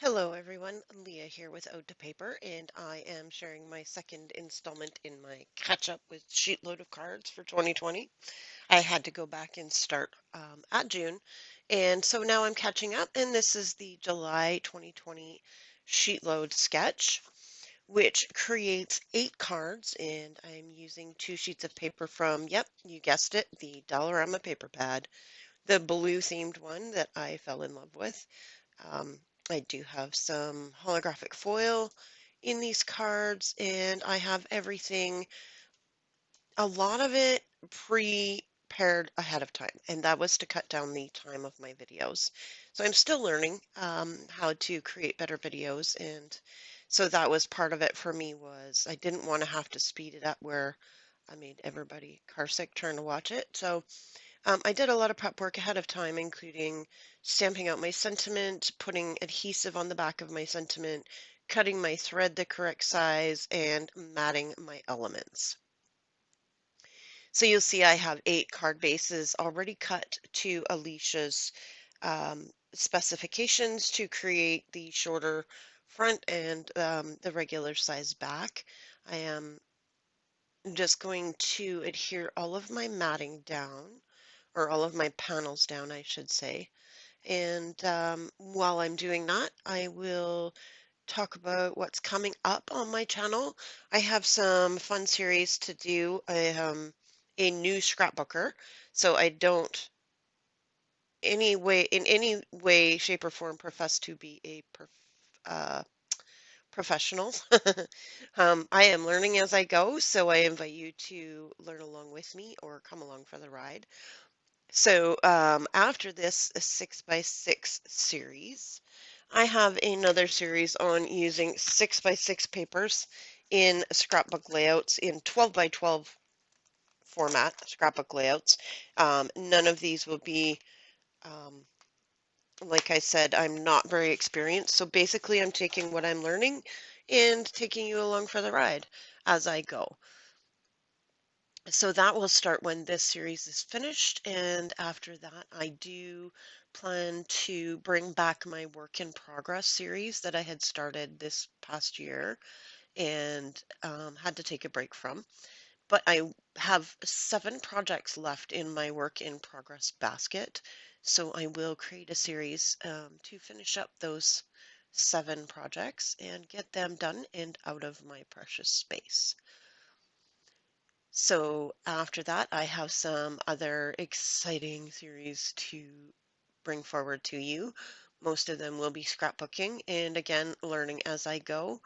Hello everyone, Leah here with Ode to Paper, and I am sharing my second installment in my catch up with Sheetload of Cards for 2020. I had to go back and start at June, and so now I'm catching up, and this is the July 2020 Sheetload sketch, which creates 8 cards, and I'm using 2 sheets of paper from, yep, you guessed it, the Dollarama paper pad, the blue themed one that I fell in love with. Um, I do have some holographic foil in these cards, and I have everything, a lot of it prepared ahead of time, and that was to cut down the time of my videos. So I'm still learning how to create better videos, and so that was part of it for me was I didn't want to have to speed it up where I made everybody carsick trying to watch it. So I did a lot of prep work ahead of time, including stamping out my sentiment, putting adhesive on the back of my sentiment, cutting my thread the correct size, and matting my elements. So you'll see I have 8 card bases already cut to Alicia's specifications to create the shorter front and the regular size back. I am just going to adhere all of my matting down, or all of my panels down, I should say. And while I'm doing that, I will talk about what's coming up on my channel. I have some fun series to do. I am a new scrapbooker, so I don't in any way, shape, or form profess to be a uh, professional. I am learning as I go, so I invite you to learn along with me or come along for the ride. So after this 6x6 series, I have another series on using 6x6 papers in scrapbook layouts in 12x12 format scrapbook layouts. None of these will be, um, like I said, I'm not very experienced. So basically I'm taking what I'm learning and taking you along for the ride as I go. So that will start when this series is finished, and after that I do plan to bring back my work in progress series that I had started this past year and had to take a break from. But I have 7 projects left in my work in progress basket, so I will create a series to finish up those 7 projects and get them done and out of my precious space. So after that, I have some other exciting series to bring forward to you. Most of them will be scrapbooking and again, learning as I go.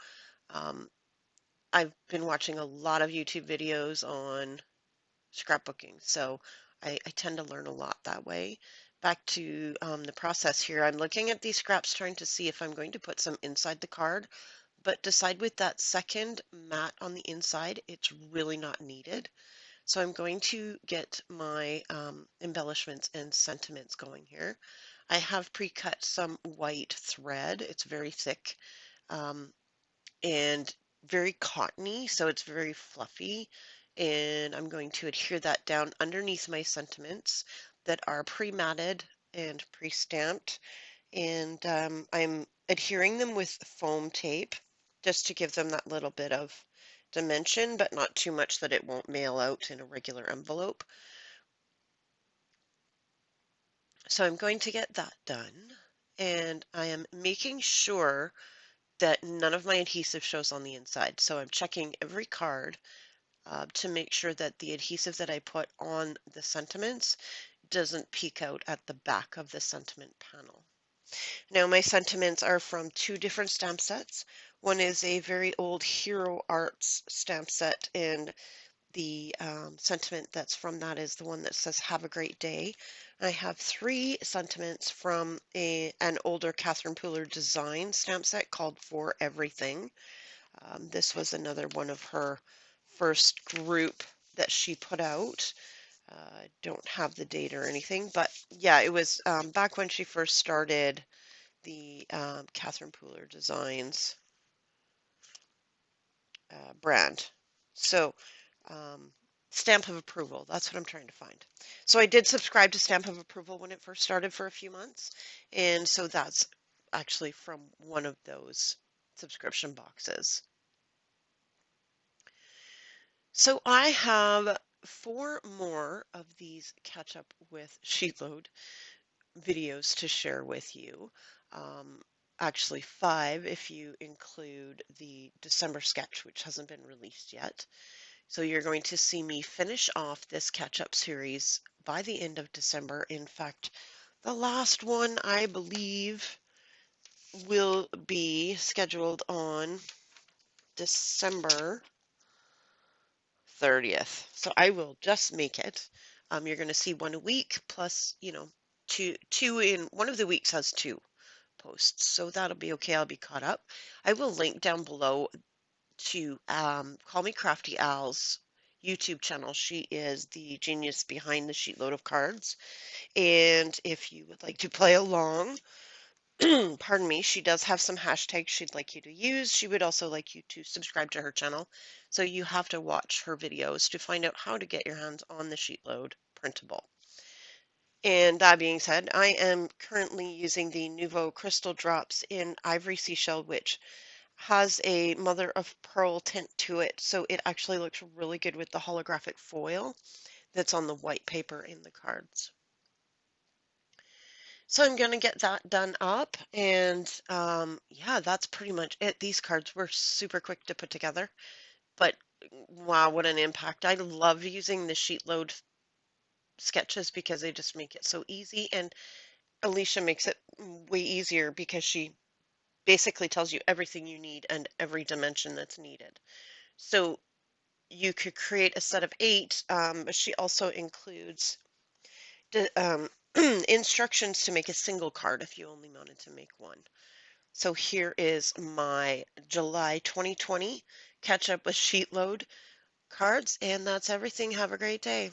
Um, I've been watching a lot of YouTube videos on scrapbooking, so I tend to learn a lot that way. Back to the process here, I'm looking at these scraps trying to see if I'm going to put some inside the card, but decide with that second mat on the inside, it's really not needed. So I'm going to get my embellishments and sentiments going here. I have pre-cut some white thread. It's very thick um, and very cottony, so it's very fluffy. And I'm going to adhere that down underneath my sentiments that are pre-matted and pre-stamped. And I'm adhering them with foam tape just to give them that little bit of dimension, but not too much that it won't mail out in a regular envelope. So I'm going to get that done, and I am making sure that none of my adhesive shows on the inside. So I'm checking every card to make sure that the adhesive that I put on the sentiments doesn't peek out at the back of the sentiment panel. Now my sentiments are from 2 different stamp sets. One is a very old Hero Arts stamp set, and the sentiment that's from that is the one that says "Have a great day." I have 3 sentiments from an older Catherine Pooler design stamp set called "For Everything." This was another one of her first group that she put out. Don't have the date or anything, but yeah, it was back when she first started the Catherine Pooler Designs brand. So, um, Stamp of Approval, that's what I'm trying to find. So I did subscribe to Stamp of Approval when it first started for a few months, and so that's actually from one of those subscription boxes. So I have four more of these catch up with Sheetload videos to share with you. Um, Actually, five if you include the December sketch, which hasn't been released yet. So you're going to see me finish off this catch-up series by the end of December. In fact, the last one, I believe, will be scheduled on December 30th. So I will just make it. You're going to see one a week plus, two in one of the weeks has two posts. So that'll be okay. I'll be caught up. I will link down below to Call Me Crafty Al's YouTube channel. She is the genius behind the Sheetload of Cards. And if you would like to play along, pardon me, she does have some hashtags she'd like you to use. She would also like you to subscribe to her channel. So you have to watch her videos to find out how to get your hands on the Sheetload printable. And that being said, I am currently using the Nuvo Crystal Drops in Ivory Seashell, which has a mother of pearl tint to it, so it actually looks really good with the holographic foil that's on the white paper in the cards. So I'm going to get that done up, and yeah, that's pretty much it. These cards were super quick to put together, but wow, what an impact. I love using the sheet load sketches because they just make it so easy, and Alicia makes it way easier because she basically tells you everything you need and every dimension that's needed. So you could create a set of 8, but she also includes instructions to make a single card if you only wanted to make one. So here is my July 2020 catch up with Sheetload cards, and that's everything. Have a great day.